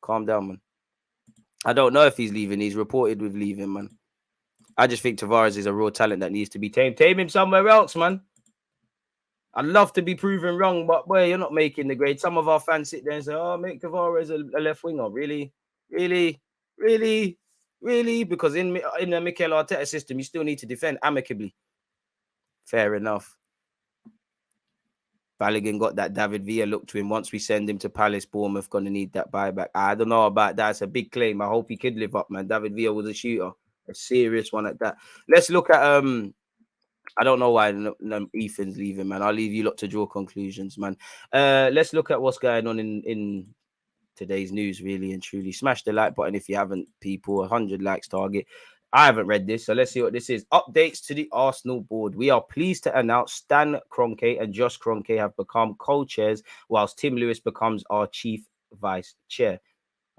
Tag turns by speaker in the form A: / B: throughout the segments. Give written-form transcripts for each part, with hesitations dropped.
A: Calm down, man. I don't know if he's leaving. He's reported with leaving, man. I just think Tavares is a raw talent that needs to be tamed. Tame him somewhere else, man. I'd love to be proven wrong, but boy, you're not making the grade. Some of our fans sit there and say, "Oh, make Tavares a left winger." Really, really, really, really? Because in the Mikel Arteta system, you still need to defend amicably. Fair enough. Balogun got that David Villa look to him. Once we send him to Palace, Bournemouth gonna need that buyback. I don't know about that. It's a big claim. I hope he could live up, man. David Villa was a shooter, a serious one at that. Let's look at I don't know why Ethan's leaving, man. I'll leave you lot to draw conclusions, man. Let's look at what's going on in today's news, really and truly. Smash the like button if you haven't, people. 100 likes target. I haven't read this, so let's see what this is. Updates to the Arsenal board. We are pleased to announce Stan Kroenke and Josh Kroenke have become co-chairs, whilst Tim Lewis becomes our chief vice chair.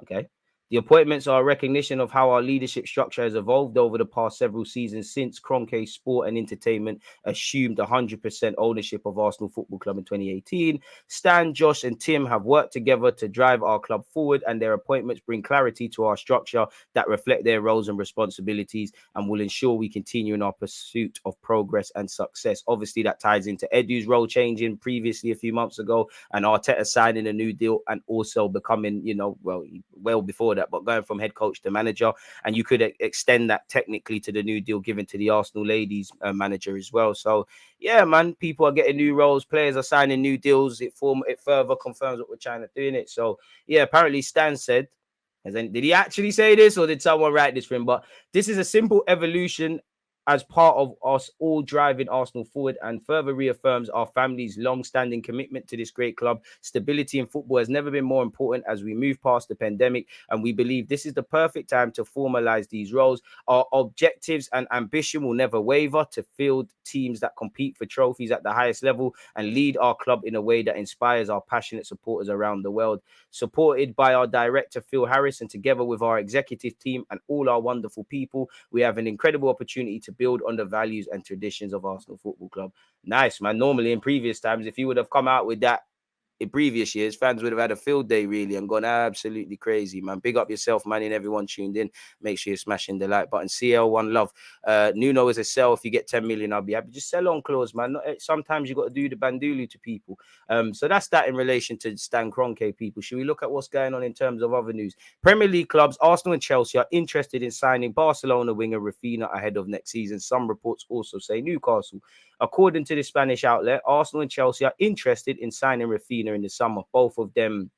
A: Okay. The appointments are a recognition of how our leadership structure has evolved over the past several seasons since Kroenke Sport and Entertainment assumed 100% ownership of Arsenal Football Club in 2018. Stan, Josh and Tim have worked together to drive our club forward, and their appointments bring clarity to our structure that reflect their roles and responsibilities and will ensure we continue in our pursuit of progress and success. Obviously, that ties into Edu's role changing previously a few months ago, and Arteta signing a new deal and also becoming, well before that, but going from head coach to manager, and you could extend that technically to the new deal given to the Arsenal ladies manager as well. So yeah, man, people are getting new roles, players are signing new deals. It further confirms what we're trying to do in it. So yeah, apparently Stan said, did he actually say this or did someone write this for him? But this is a simple evolution as part of us all driving Arsenal forward, and further reaffirms our family's long-standing commitment to this great club. Stability in football has never been more important as we move past the pandemic, and we believe this is the perfect time to formalize these roles. Our objectives and ambition will never waver to field teams that compete for trophies at the highest level and lead our club in a way that inspires our passionate supporters around the world. Supported by our director, Phil Harris, and together with our executive team and all our wonderful people, we have an incredible opportunity to build on the values and traditions of Arsenal Football Club. Nice, man. Normally in previous times, if you would have come out with that in previous years, fans would have had a field day really and gone absolutely crazy, man. Big up yourself, man, and everyone tuned in. Make sure you're smashing the like button. CL1 love. Nuno is a sell. If you get 10 million, I'll be happy. Just sell on clause, man. Sometimes you got to do the bandulu to people. So that's that in relation to Stan Kroenke, people. Should we look at what's going on in terms of other news? Premier League clubs, Arsenal and Chelsea, are interested in signing Barcelona winger Raphinha ahead of next season. Some reports also say Newcastle. According to the Spanish outlet, Arsenal and Chelsea are interested in signing Raphinha in the summer. Both of them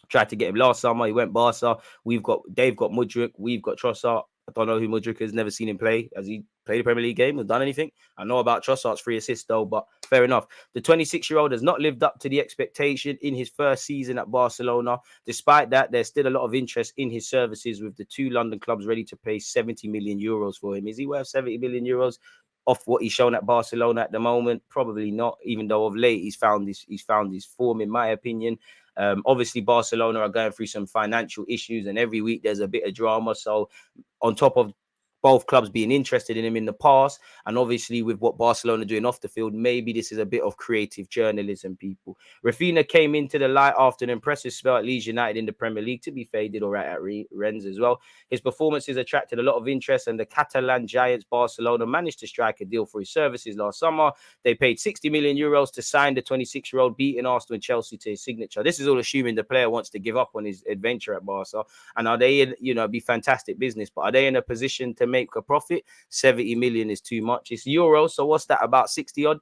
A: tried to get him last summer. He went Barca. They've got Mudryk. We've got Trossard. I don't know who Mudryk is. Never seen him play. Has he played a Premier League game or done anything? I know about Trossard's 3 assists though, but fair enough. The 26-year-old has not lived up to the expectation in his first season at Barcelona. Despite that, there's still a lot of interest in his services, with the 2 London clubs ready to pay 70 million euros for him. Is he worth 70 million euros? Off what he's shown at Barcelona at the moment, probably not, even though of late he's found his form, in my opinion. Obviously Barcelona are going through some financial issues, and every week there's a bit of drama. So on top of both clubs being interested in him in the past, and obviously with what Barcelona are doing off the field, maybe this is a bit of creative journalism, people. Raphinha came into the light after an impressive spell at Leeds United in the Premier League. To be fair, he did all right at Rennes as well. His performances attracted a lot of interest, and the Catalan giants Barcelona managed to strike a deal for his services last summer. They paid 60 million euros to sign the 26-year-old, beating Arsenal and Chelsea to his signature. This is all assuming the player wants to give up on his adventure at Barca. And are they in, be fantastic business, but are they in a position to make a profit? 70 million is too much. It's euros, so what's that, about 60 odd?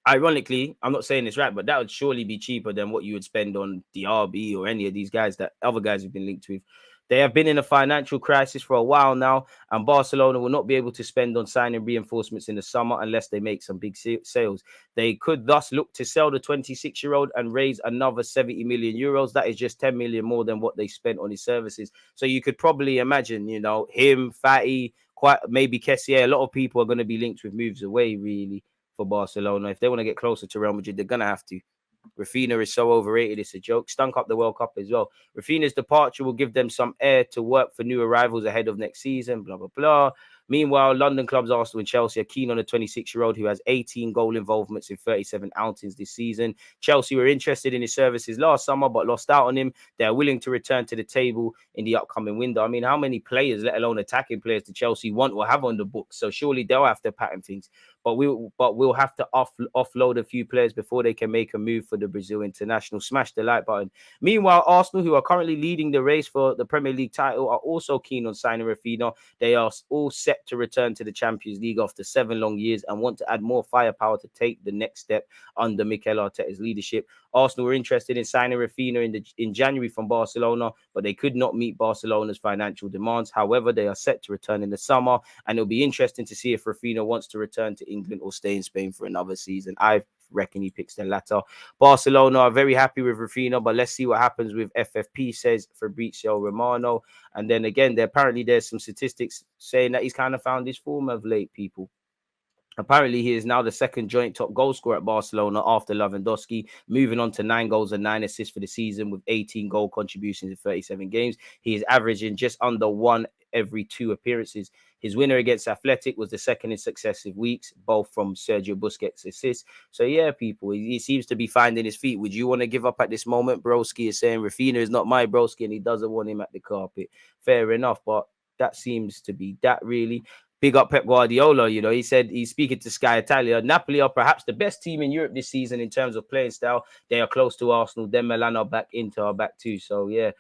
A: Ironically, I'm not saying this right, but that would surely be cheaper than what you would spend on DRB or any of these guys that other guys have been linked with. They have been in a financial crisis for a while now, and Barcelona will not be able to spend on signing reinforcements in the summer unless they make some big sales. They could thus look to sell the 26-year-old and raise another 70 million euros. That is just 10 million more than what they spent on his services. So you could probably imagine, him, Fatty, quite maybe Kessier. A lot of people are going to be linked with moves away, really, for Barcelona. If they want to get closer to Real Madrid, they're going to have to. Raphinha is so overrated, it's a joke. Stunk up the World Cup as well. Raphinha's departure will give them some air to work for new arrivals ahead of next season, blah, blah, blah. Meanwhile, London clubs Arsenal and Chelsea are keen on a 26-year-old who has 18 goal involvements in 37 outings this season. Chelsea were interested in his services last summer but lost out on him. They're willing to return to the table in the upcoming window. I mean, how many players, let alone attacking players, do Chelsea want or have on the books? So surely they'll have to pattern things. But we'll have to offload a few players before they can make a move for the Brazil international. Smash the like button. Meanwhile, Arsenal, who are currently leading the race for the Premier League title, are also keen on signing Raphinha. They are all set to return to the Champions League after 7 long years and want to add more firepower to take the next step under Mikel Arteta's leadership. Arsenal were interested in signing Raphinha in January from Barcelona, but they could not meet Barcelona's financial demands. However, they are set to return in the summer, and it'll be interesting to see if Raphinha wants to return to England or stay in Spain for another season. I reckon he picks the latter. Barcelona are very happy with Raphinha, but let's see what happens with FFP, says Fabrizio Romano. And then again, there's some statistics saying that he's kind of found his form of late, people. Apparently, he is now the second joint top goal scorer at Barcelona after Lewandowski, moving on to 9 goals and 9 assists for the season with 18 goal contributions in 37 games. He is averaging just under 1 every 2 appearances. His winner against Athletic was the second in successive weeks, both from Sergio Busquets' assists. So yeah, people, he seems to be finding his feet. Would you want to give up at this moment? Broski is saying Raphinha is not my broski and he doesn't want him at the carpet. Fair enough, but that seems to be that really. Big up Pep Guardiola, you know, he said he's speaking to Sky Italia. Napoli are perhaps the best team in Europe this season in terms of playing style. They are close to Arsenal. Then Milan are back, Inter are back too. So, yeah.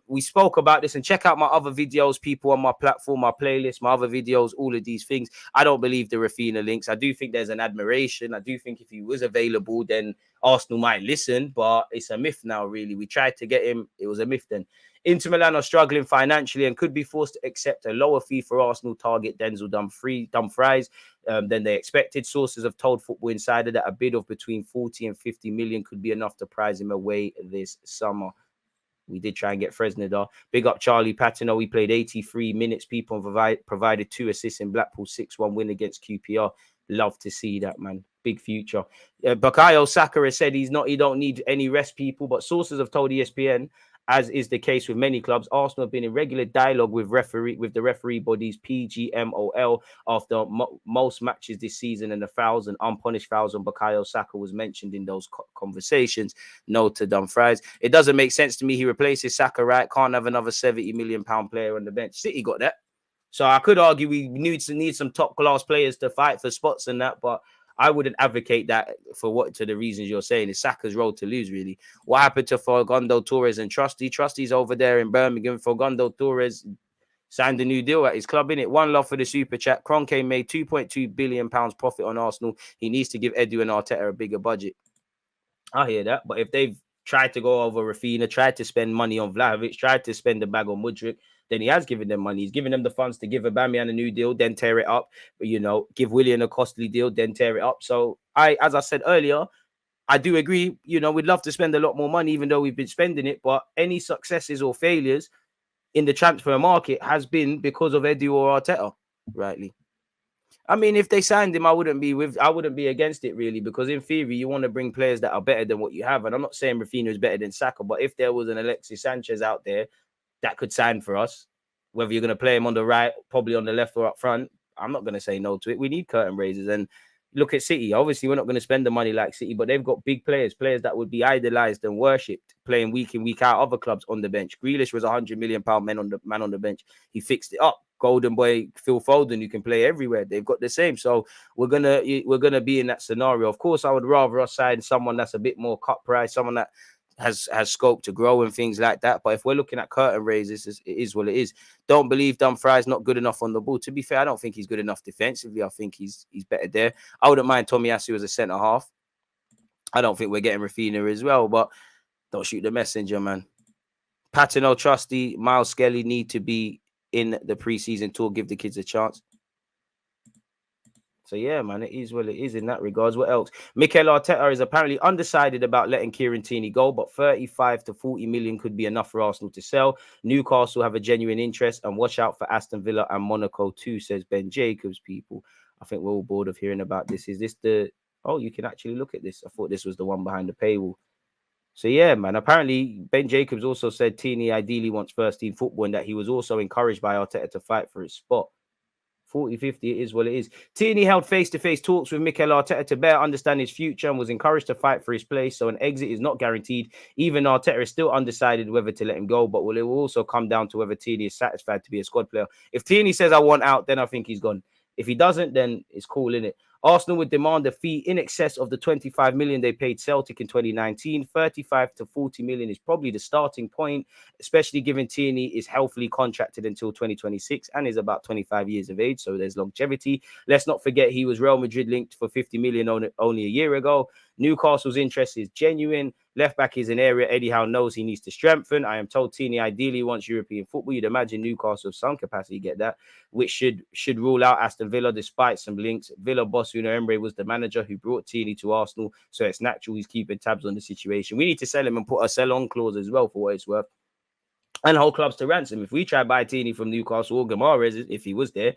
A: We spoke about this, and check out my other videos, people, on my platform, my playlist, my other videos, all of these things. I don't believe the Raphinha links. I do think there's an admiration. I do think if he was available, then Arsenal might listen, but it's a myth now, really. We tried to get him. It was a myth then. Inter Milan are struggling financially and could be forced to accept a lower fee for Arsenal target Denzel Dumfries than they expected. Sources have told Football Insider that a bid of between 40 and 50 million could be enough to prize him away this summer. We did try and get Fresneda. Big up Charlie Patino. He played 83 minutes, people, and provided 2 assists in Blackpool's 6-1 win against QPR. Love to see that, man. Big future. Bukayo Saka has said he don't need any rest, people, but sources have told ESPN, as is the case with many clubs, Arsenal have been in regular dialogue with the referee bodies PGMOL after most matches this season, and the fouls and unpunished fouls on Bukayo Saka was mentioned in those conversations. No to Dumfries. It doesn't make sense to me. He replaces Saka, right? Can't have another £70 million player on the bench. City got that. So I could argue we need some top class players to fight for spots and that, but I wouldn't advocate that for the reasons you're saying. It's Saka's road to lose, really. What happened to Fagundo Torres and Trusty? Trusty's over there in Birmingham. Fagundo Torres signed a new deal at his club, innit? One love for the super chat. Kroenke made £2.2 billion profit on Arsenal. He needs to give Edu and Arteta a bigger budget. I hear that, but if they've tried to go over Raphinha, tried to spend money on Vlahovic, tried to spend the bag on Mudryk, then he has given them money. He's given them the funds to give Aubameyang a new deal, then tear it up. But, you know, give Willian a costly deal, then tear it up. So as I said earlier, I do agree. You know, we'd love to spend a lot more money, even though we've been spending it. But any successes or failures in the transfer market has been because of Edu or Arteta, rightly. I mean, if they signed him, I wouldn't be against it, really, because in theory, you want to bring players that are better than what you have. And I'm not saying Raphinha is better than Saka, but if there was an Alexis Sanchez out there that could sign for us, whether you're going to play him on the right, probably on the left or up front, I'm not going to say no to it. We need curtain raisers. And look at City. Obviously, we're not going to spend the money like City, but they've got big players that would be idolized and worshipped, playing week in, week out, other clubs on the bench. Grealish was £100 million man on the bench. He fixed it up. Golden boy Phil Foden, you can play everywhere. They've got the same. So we're gonna be in that scenario. Of course, I would rather us sign someone that's a bit more cut price, someone that has scope to grow and things like that. But if we're looking at curtain raises, it is what it is. Don't believe Dumfries not good enough on the ball. To be fair, I don't think he's good enough defensively. I think he's better there. I wouldn't mind Tomiyasu as a centre half. I don't think we're getting Raphinha as well, but don't shoot the messenger, man. Patino, Trusty, Miles Skelly need to be in the preseason tour, give the kids a chance. So yeah, man, it is what it is in that regards. What else? Mikel Arteta is apparently undecided about letting Kieran Tierney go, but 35 to 40 million could be enough for Arsenal to sell. Newcastle have a genuine interest, and watch out for Aston Villa and Monaco too, says Ben Jacobs. People, I think we're all bored of hearing about this. Is this the? Oh, you can actually look at this. I thought this was the one behind the paywall. So yeah, man. Apparently, Ben Jacobs also said Tierney ideally wants first team football, and that he was also encouraged by Arteta to fight for his spot. 40-50, it is what it is. Tierney held face-to-face talks with Mikel Arteta to better understand his future and was encouraged to fight for his place, so an exit is not guaranteed. Even Arteta is still undecided whether to let him go, but it will also come down to whether Tierney is satisfied to be a squad player. If Tierney says, I want out, then I think he's gone. If he doesn't, then it's cool, innit? Arsenal would demand a fee in excess of the 25 million they paid Celtic in 2019. 35 to 40 million is probably the starting point, especially given Tierney is healthily contracted until 2026 and is about 25 years of age, so there's longevity. Let's not forget he was Real Madrid linked for 50 million only a year ago. Newcastle's interest is genuine. Left back is an area Eddie Howe knows he needs to strengthen. I am told Tierney ideally wants European football. You'd imagine Newcastle of some capacity get that, which should rule out Aston Villa despite some links. Villa boss Unai Emery was the manager who brought Tierney to Arsenal, so it's natural he's keeping tabs on the situation. We need to sell him and put a sell-on clause as well for what it's worth, and hold clubs to ransom. If we try to buy Tierney from Newcastle or Guimaraes, if he was there,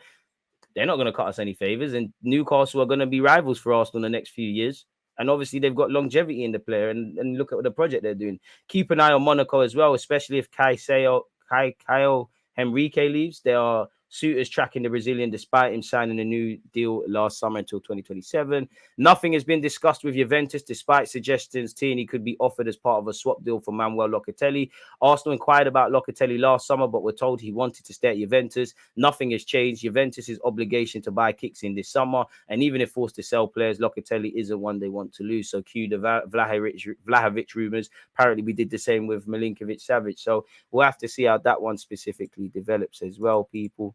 A: they're not going to cut us any favors, and Newcastle are going to be rivals for Arsenal in the next few years. And obviously, they've got longevity in the player, and look at the project they're doing. Keep an eye on Monaco as well, especially if Kyle Henrique leaves. There are suitors tracking the Brazilian despite him signing a new deal last summer until 2027. Nothing has been discussed with Juventus despite suggestions Tierney could be offered as part of a swap deal for Manuel Locatelli. Arsenal inquired about Locatelli last summer, but were told he wanted to stay at Juventus. Nothing has changed. Juventus's obligation to buy kicks in this summer, and even if forced to sell players, Locatelli isn't one they want to lose. So cue the Vlahovic rumours. Apparently we did the same with Milinkovic-Savic. So we'll have to see how that one specifically develops as well, people.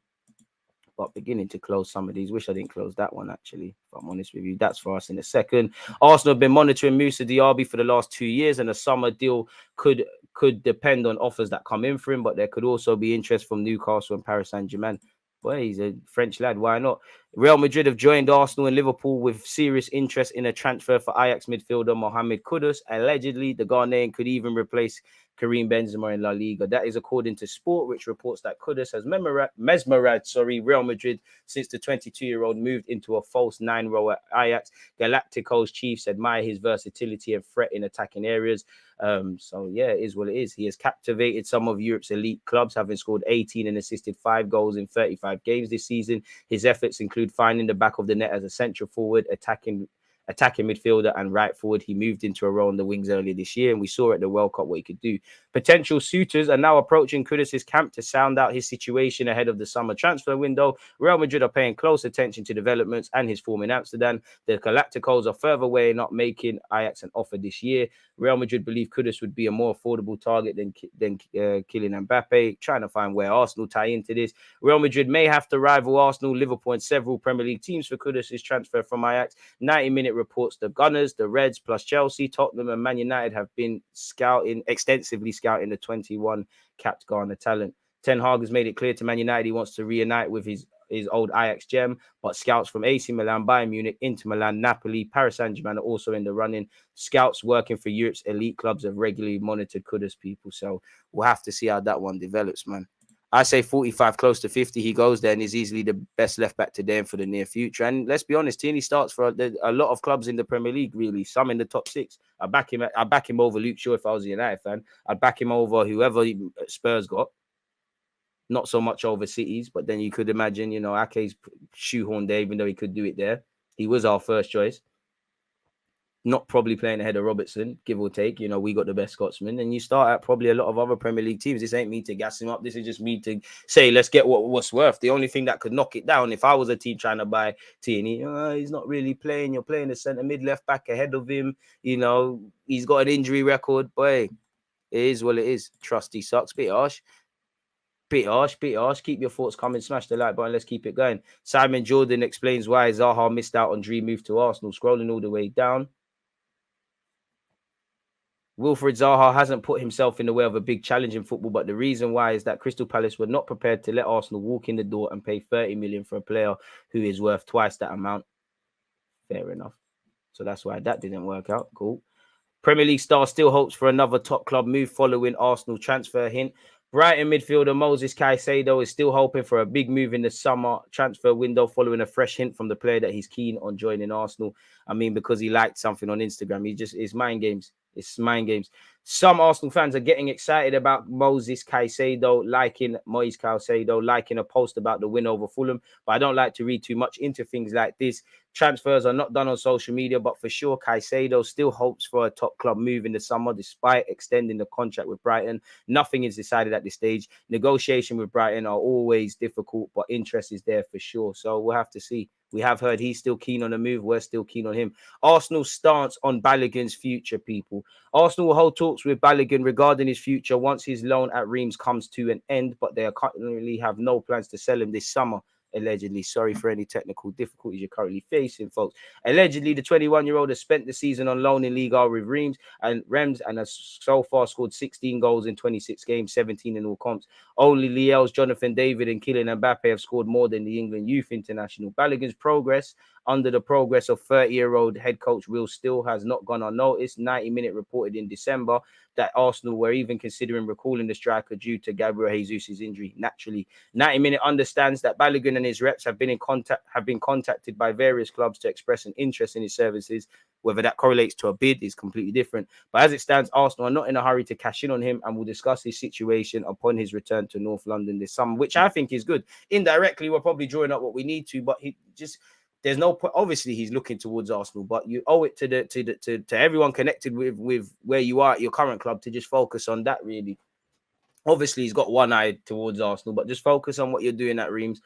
A: But beginning to close some of these. Wish I didn't close that one, actually, if I'm honest with you. That's for us in a second. Arsenal have been monitoring Moussa Diaby for the last 2 years, and a summer deal could depend on offers that come in for him, but there could also be interest from Newcastle and Paris Saint-Germain. Well, he's a French lad. Why not? Real Madrid have joined Arsenal and Liverpool with serious interest in a transfer for Ajax midfielder Mohamed Kudus. Allegedly, the Ghanaian could even replace Karim Benzema in La Liga. That is according to Sport, which reports that Kudus has mesmerized Real Madrid since the 22-year-old moved into a false 9 role at Ajax. Galacticos chiefs admire his versatility and threat in attacking areas. So yeah, it is what it is. He has captivated some of Europe's elite clubs, having scored 18 and assisted 5 goals in 35 games this season. His efforts include finding the back of the net as a central forward, attacking midfielder and right forward. He moved into a role on the wings earlier this year, and we saw at the World Cup what he could do. Potential suitors are now approaching Kudus' camp to sound out his situation ahead of the summer transfer window. Real Madrid are paying close attention to developments and his form in Amsterdam. The Galacticos are further away, not making Ajax an offer this year. Real Madrid believe Kudus would be a more affordable target than Kylian Mbappe, trying to find where Arsenal tie into this. Real Madrid may have to rival Arsenal, Liverpool, and several Premier League teams for Kudus' transfer from Ajax. 90-minute reports the Gunners, the Reds, plus Chelsea, Tottenham, and Man United have been extensively scouting the 21 capped Ghana talent. Ten Hag has made it clear to Man United he wants to reunite with his old Ajax gem, but scouts from AC Milan, Bayern Munich, Inter Milan, Napoli, Paris Saint-Germain are also in the running. Scouts working for Europe's elite clubs have regularly monitored Kudus, people, so we'll have to see how that one develops, man. I say 45, close to 50. He goes there and is easily the best left back today and for the near future. And let's be honest, Tierney starts for a lot of clubs in the Premier League, really. Some in the top 6. I back him over Luke Shaw if I was a United fan. I'd back him over whoever Spurs got. Not so much over Cities, but then you could imagine, Ake's shoehorned there, even though he could do it there. He was our first choice. Not probably playing ahead of Robertson, give or take. We got the best Scotsman. And you start at probably a lot of other Premier League teams. This ain't me to gas him up. This is just me to say, let's get what's worth. The only thing that could knock it down, if I was a team trying to buy Tierney, he's not really playing. You're playing the centre mid left back ahead of him. He's got an injury record. Boy, it is what it is. Trusty sucks. Bit harsh. Keep your thoughts coming. Smash the like button. Let's keep it going. Simon Jordan explains why Zaha missed out on dream move to Arsenal. Scrolling all the way down. Wilfried Zaha hasn't put himself in the way of a big challenge in football, but the reason why is that Crystal Palace were not prepared to let Arsenal walk in the door and pay 30 million for a player who is worth twice that amount. Fair enough. So that's why that didn't work out. Cool. Premier League star still hopes for another top club move following Arsenal transfer hint. Brighton midfielder Moses Caicedo is still hoping for a big move in the summer transfer window following a fresh hint from the player that he's keen on joining Arsenal. I mean, because he liked something on Instagram. It's mind games. It's mind games. Some Arsenal fans are getting excited about Moise Caicedo, liking a post about the win over Fulham. But I don't like to read too much into things like this. Transfers are not done on social media, but for sure, Caicedo still hopes for a top club move in the summer, despite extending the contract with Brighton. Nothing is decided at this stage. Negotiation with Brighton are always difficult, but interest is there for sure. So we'll have to see. We have heard he's still keen on the move. We're still keen on him. Arsenal's stance on Balogun's future, people. Arsenal will hold talks with Balogun regarding his future once his loan at Reims comes to an end, but they currently have no plans to sell him this summer. Allegedly, sorry for any technical difficulties you're currently facing, folks. Allegedly, the 21-year-old has spent the season on loan in Liga with Reims and has so far scored 16 goals in 26 games, 17 in all comps. Only Liel's Jonathan David and Kylian Mbappe have scored more than the England youth international. Balogun's progress under the progress of 30-year-old head coach Will Still has not gone unnoticed. 90-minute reported in December that Arsenal were even considering recalling the striker due to Gabriel Jesus' injury. Naturally, 90-minute understands that Balogun and his reps have been contacted by various clubs to express an interest in his services. Whether that correlates to a bid is completely different. But as it stands, Arsenal are not in a hurry to cash in on him and will discuss his situation upon his return to North London this summer, which I think is good. Indirectly, we're probably drawing up what we need to, but there's no point. Obviously, he's looking towards Arsenal, but you owe it to everyone connected with where you are at your current club to just focus on that. Really, obviously, he's got one eye towards Arsenal, but just focus on what you're doing at Reims.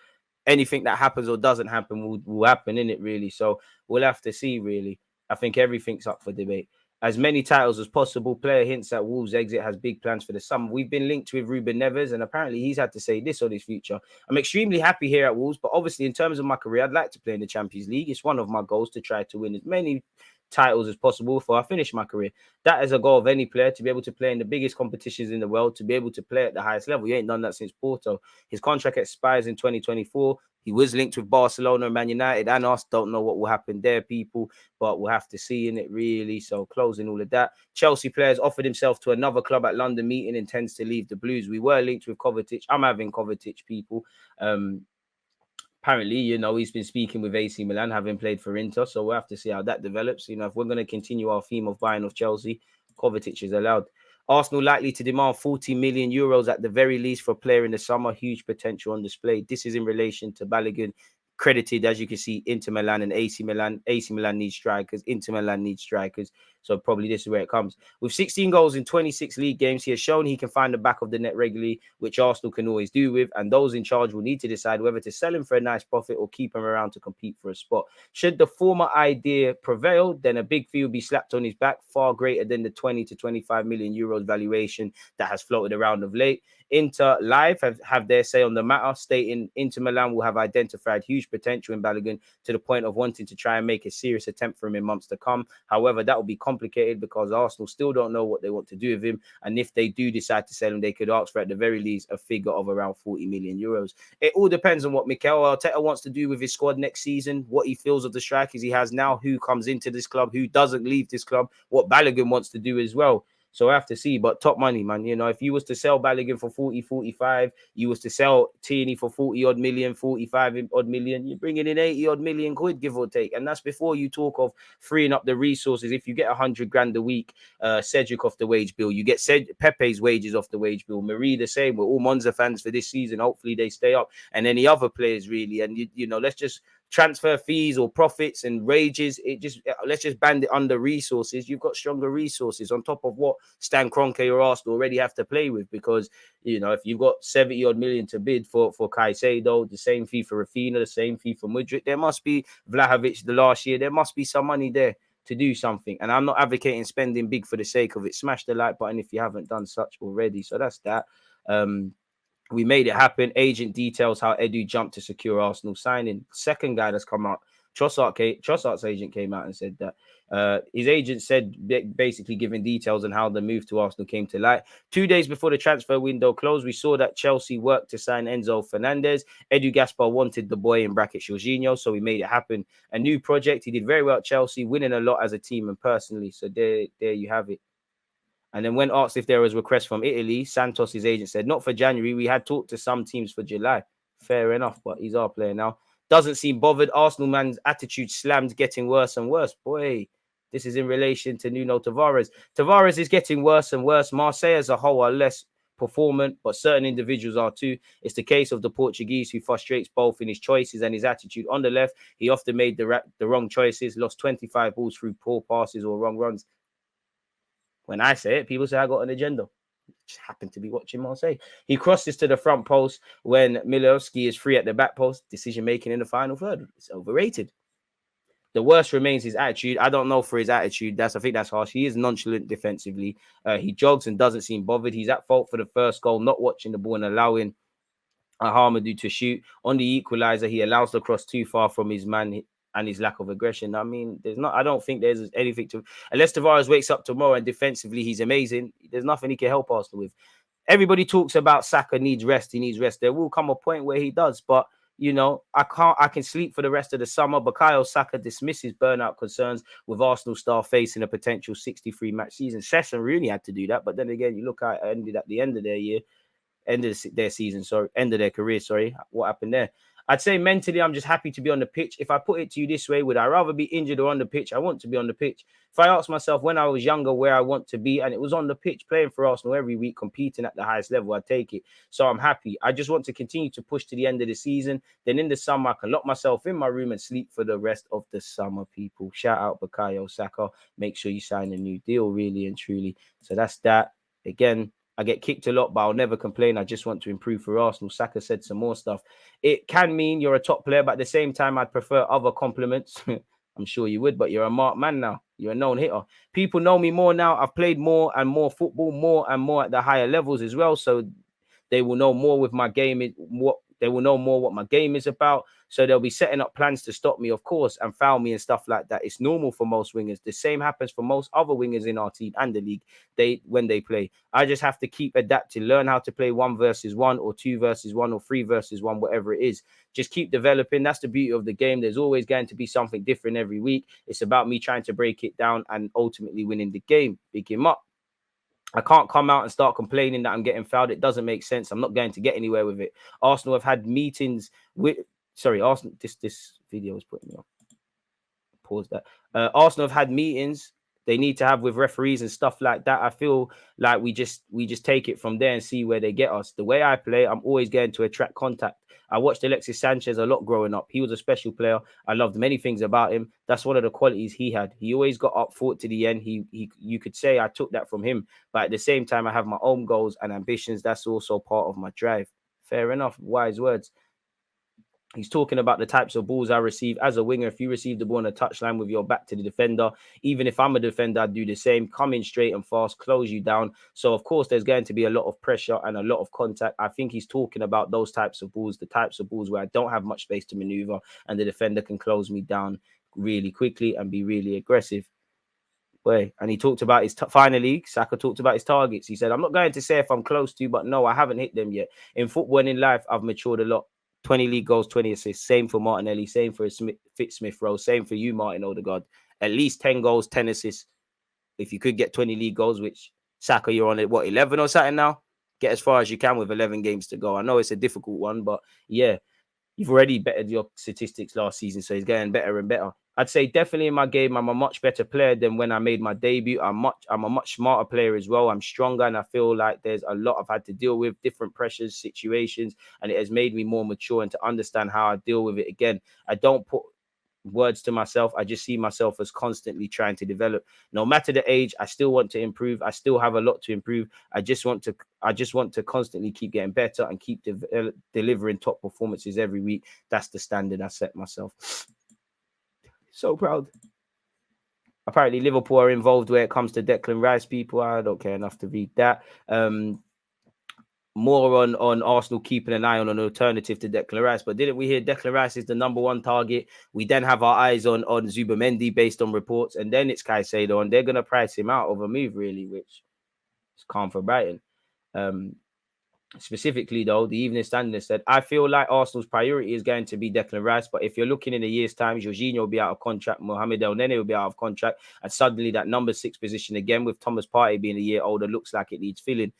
A: Anything that happens or doesn't happen will happen in it, really. So we'll have to see. Really, I think everything's up for debate. As many titles as possible. Player hints that Wolves' exit has big plans for the summer. We've been linked with Ruben Neves, and apparently he's had to say this on his future. I'm extremely happy here at Wolves, but obviously in terms of my career, I'd like to play in the Champions League. It's one of my goals to try to win as many titles as possible before I finish my career. That is a goal of any player, to be able to play in the biggest competitions in the world, to be able to play at the highest level. He ain't done that since Porto. His contract expires in 2024. He was linked with Barcelona and Man United, and us. Don't know what will happen there, people, but we'll have to see in it, really. So closing all of that. Chelsea players offered himself to another club at London meeting, intends to leave the Blues. We were linked with Kovacic. I'm having Kovacic, people. Apparently, he's been speaking with AC Milan, having played for Inter. So we'll have to see how that develops. If we're going to continue our theme of buying off Chelsea, Kovacic is allowed. Arsenal likely to demand 40 million euros at the very least for a player in the summer. Huge potential on display. This is in relation to Balogun. Credited, as you can see, Inter Milan and AC Milan. AC Milan needs strikers. Inter Milan needs strikers. So probably this is where it comes. With 16 goals in 26 league games, he has shown he can find the back of the net regularly, which Arsenal can always do with. And those in charge will need to decide whether to sell him for a nice profit or keep him around to compete for a spot. Should the former idea prevail, then a big fee will be slapped on his back, far greater than the 20 to 25 million euros valuation that has floated around of late. Inter Live have their say on the matter, stating Inter Milan will have identified huge potential in Balogun to the point of wanting to try and make a serious attempt for him in months to come. However, that will be complicated because Arsenal still don't know what they want to do with him. And if they do decide to sell him, they could ask for, at the very least, a figure of around 40 million euros. It all depends on what Mikel Arteta wants to do with his squad next season, what he feels of the strikers he has now, who comes into this club, who doesn't leave this club, what Balogun wants to do as well. So I have to see, but top money, man. If you was to sell Balogun for 40, 45, you was to sell Tierney for 40 odd million, 45 odd million, you're bringing in 80 odd million quid, give or take. And that's before you talk of freeing up the resources. If you get 100 grand a week, Cedric off the wage bill, you get Pepe's wages off the wage bill, Marie the same. We're all Monza fans for this season. Hopefully they stay up, and any other players, really. And, let's just transfer fees or profits and wages. Let's just band it under resources. You've got stronger resources on top of what Stan Kroenke or Arsenal already have to play with, because if you've got 70 odd million to bid for Caicedo, the same fee for Raphinha, the same fee for Mudryk, there must be Vlahovic the last year, there must be some money there to do something. And I'm not advocating spending big for the sake of it. Smash the like button if you haven't done such already. So that's that. We made it happen. Agent details how Edu jumped to secure Arsenal signing. Second guy that's come out, Trossard's agent came out and said that his agent said, basically giving details on how the move to Arsenal came to light. 2 days before the transfer window closed, we saw that Chelsea worked to sign Enzo Fernandez. Edu Gaspar wanted the boy, in brackets Jorginho, so we made it happen. A new project. He did very well at Chelsea, winning a lot as a team and personally. So there you have it. And then when asked if there was requests from Italy, Santos, his agent, said, not for January. We had talked to some teams for July. Fair enough, but he's our player now. Doesn't seem bothered. Arsenal man's attitude slammed, getting worse and worse. Boy, This is in relation to Nuno Tavares. Tavares is getting worse and worse. Marseille as a whole are less performant, but certain individuals are too. It's the case of the Portuguese, who frustrates both in his choices and his attitude. On the left, he often made the wrong choices, lost 25 balls through poor passes or wrong runs. When I say it, people say I got an agenda. Just happened to be watching Marseille. He crosses to the front post when Milowski is free at the back post. Decision making in the final third. It's overrated. The worst remains his attitude. I don't know for his attitude. I think that's harsh. He is nonchalant defensively. He jogs and doesn't seem bothered. He's at fault for the first goal, not watching the ball and allowing Ahmadou to shoot. On the equalizer, he allows the cross too far from his man and his lack of aggression. I mean, I don't think there's anything to, unless Tavares wakes up tomorrow and defensively he's amazing, there's nothing he can help Arsenal with. Everybody talks about Saka needs rest. He needs rest. There will come a point where he does, but I can sleep for the rest of the summer. Bukayo Saka dismisses burnout concerns with Arsenal star facing a potential 63 match season. Sesson really had to do that, but then again, you look at it ended at the end of their year. End of their career. What happened there? I'd say mentally, I'm just happy to be on the pitch. If I put it to you this way, would I rather be injured or on the pitch? I want to be on the pitch. If I ask myself when I was younger where I want to be, and it was on the pitch, playing for Arsenal every week, competing at the highest level, I'd take it. So I'm happy. I just want to continue to push to the end of the season. Then in the summer, I can lock myself in my room and sleep for the rest of the summer, people. Shout out Bukayo Saka. Make sure you sign a new deal, really and truly. So that's that. Again, I get kicked a lot, but I'll never complain. I just want to improve for Arsenal. Saka said some more stuff. It can mean you're a top player, but at the same time, I'd prefer other compliments. I'm sure you would, but you're a marked man now. You're a known hitter. People know me more now. I've played more and more football, more and more at the higher levels as well. So they will know more with my game. They will know more what my game is about. So they'll be setting up plans to stop me, of course, and foul me and stuff like that. It's normal for most wingers. The same happens for most other wingers in our team and the league. When they play, I just have to keep adapting, learn how to play 1 versus 1 or 2 versus 1 or 3 versus 1, whatever it is. Just keep developing. That's the beauty of the game. There's always going to be something different every week. It's about me trying to break it down and ultimately winning the game. Big him up. I can't come out and start complaining that I'm getting fouled. It doesn't make sense. I'm not going to get anywhere with it. Arsenal have had meetings with... Sorry, Arsenal... This video is putting me off. Pause that. Arsenal have had meetings they need to have with referees and stuff like that. I feel like we just take it from there and see where they get us. The way I play, I'm always going to attract contact. I watched Alexis Sanchez a lot growing up. He was a special player. I loved many things about him. That's one of the qualities he had. He always got up fought to the end. You could say I took that from him. But at the same time, I have my own goals and ambitions. That's also part of my drive. Fair enough. Wise words. He's talking about the types of balls I receive as a winger. If you receive the ball on a touchline with your back to the defender, even if I'm a defender, I'd do the same. Come in straight and fast, close you down. So, of course, there's going to be a lot of pressure and a lot of contact. I think he's talking about those types of balls, the types of balls where I don't have much space to maneuver and the defender can close me down really quickly and be really aggressive. And he talked about his finally, Saka talked about his targets. He said, I'm not going to say if I'm close to, but no, I haven't hit them yet. In football and in life, I've matured a lot. 20 league goals, 20 assists. Same for Martinelli. Same for Smith-Rowe. Same for you, Martin Odegaard. At least 10 goals, 10 assists. If you could get 20 league goals, which Saka, you're on 11 or something now? Get as far as you can with 11 games to go. I know it's a difficult one, but yeah, you've already bettered your statistics last season, so he's getting better and better. I'd say definitely in my game, I'm a much better player than when I made my debut. I'm a much smarter player as well. I'm stronger, and I feel like there's a lot I've had to deal with, different pressures, situations, and it has made me more mature and to understand how I deal with it. Again, I don't put words to myself. I just see myself as constantly trying to develop. No matter the age, I still want to improve. I still have a lot to improve. I just want to constantly keep getting better and keep delivering top performances every week. That's the standard I set myself. So proud. Apparently Liverpool are involved where it comes to Declan Rice, people. I don't care enough to read that. More on Arsenal keeping an eye on an alternative to Declan Rice. But didn't we hear Declan Rice is the number one target? We then have our eyes on Zubamendi based on reports. And then it's Caicedo. And they're going to price him out of a move, really, which is calm for Brighton. Specifically, though, the Evening Standard said, I feel like Arsenal's priority is going to be Declan Rice. But if you're looking in a year's time, Jorginho will be out of contract. Mohamed El Nene will be out of contract. And suddenly that number 6 position again with Thomas Partey being a year older looks like it needs filling.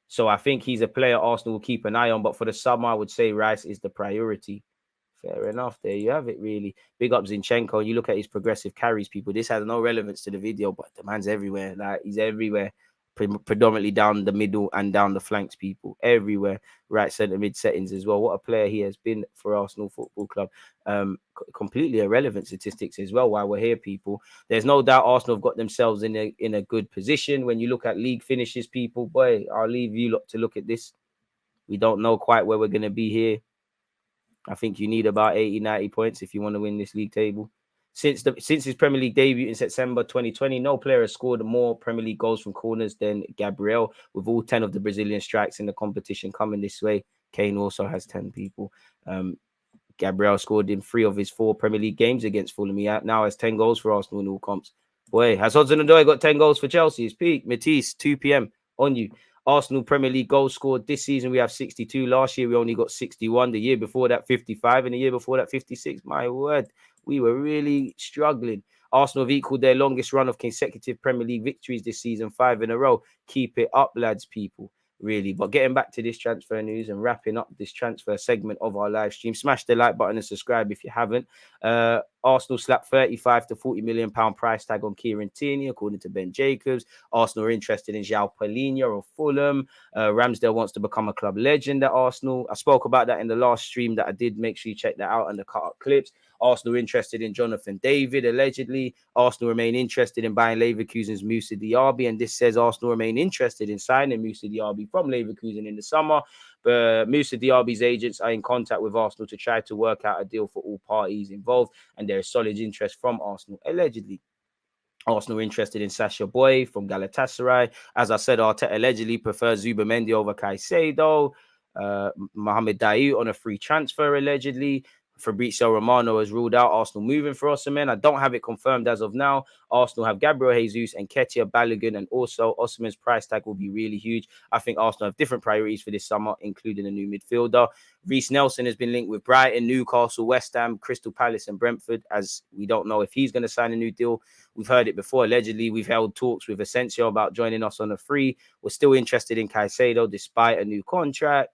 A: So I think he's a player Arsenal will keep an eye on. But for the summer, I would say Rice is the priority. Fair enough. There you have it, really. Big up Zinchenko. You look at his progressive carries, people. This has no relevance to the video, but the man's everywhere. Like, he's everywhere. Predominantly down the middle and down the flanks, people. Everywhere. Right centre mid settings as well. What a player he has been for Arsenal Football Club. Completely irrelevant statistics as well while we're here, people. There's no doubt Arsenal have got themselves in a good position. When you look at league finishes, people, boy, I'll leave you lot to look at this. We don't know quite where we're going to be here. I think you need about 80, 90 points if you want to win this league table. Since his Premier League debut in September 2020, no player has scored more Premier League goals from corners than Gabriel, with all 10 of the Brazilian strikes in the competition coming this way. Kane also has 10 people. Gabriel scored in 3 of his 4 Premier League games against Fulham. He now has 10 goals for Arsenal in all comps. Boy, has Hudson-Odoi got 10 goals for Chelsea? His peak. Matisse, 2 p.m. on you. Arsenal Premier League goals scored this season. We have 62. Last year, we only got 61. The year before that, 55. And the year before that, 56. My word, we were really struggling. Arsenal have equaled their longest run of consecutive Premier League victories this season, 5 in a row. Keep it up, lads, people. Really. But getting back to this transfer news and wrapping up this transfer segment of our live stream, smash the like button and subscribe if you haven't. Arsenal slapped 35 to 40 million pound price tag on Kieran Tierney, according to Ben Jacobs. Arsenal are interested in João Palhinha of Fulham. Ramsdale wants to become a club legend at Arsenal. I spoke about that in the last stream that I did. Make sure you check that out and the cut up clips. Arsenal interested in Jonathan David, allegedly. Arsenal remain interested in buying Leverkusen's Moussa Diaby, and this says Arsenal remain interested in signing Moussa Diaby from Leverkusen in the summer. But Moussa Diaby's agents are in contact with Arsenal to try to work out a deal for all parties involved, and there is solid interest from Arsenal, allegedly. Arsenal interested in Sasha Boy from Galatasaray. As I said, Arteta allegedly prefers Zubamendi over Caicedo. Mohamed Daoud on a free transfer, allegedly. Fabrizio Romano has ruled out Arsenal moving for Osimhen. I don't have it confirmed as of now. Arsenal have Gabriel Jesus and Ketia Balogun, and also Osimhen's price tag will be really huge. I think Arsenal have different priorities for this summer, including a new midfielder. Reece Nelson has been linked with Brighton, Newcastle, West Ham, Crystal Palace and Brentford, as we don't know if he's going to sign a new deal. We've heard it before. Allegedly, we've held talks with Asensio about joining us on a free. We're still interested in Caicedo despite a new contract.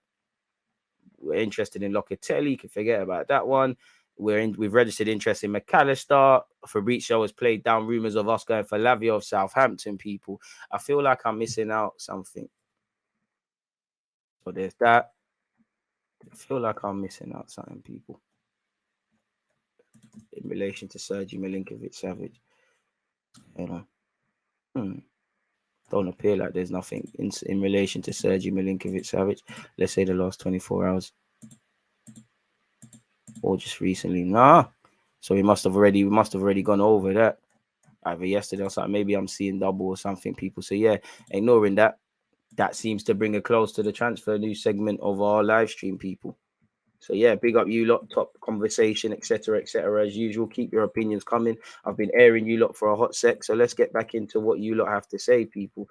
A: We're interested in Locatelli. You can forget about that one. We've registered interest in McAllister. Fabrizio has played down rumours of us going for Lavia of Southampton, people. I feel like I'm missing out something. So there's that. I feel like I'm missing out something, people, in relation to Sergej Milinkovic-Savic. You know. Don't appear like there's nothing in relation to Sergej Milinkovic-Savic. Let's say the last 24 hours. Or just recently. Nah. So we must have already gone over that. Either yesterday or something. Maybe I'm seeing double or something, people. So yeah, ignoring that. That seems to bring a close to the transfer news segment of our live stream, people. So yeah, big up you lot, top conversation, etc., as usual. Keep your opinions coming. I've been airing you lot for a hot sec, so let's get back into what you lot have to say, people.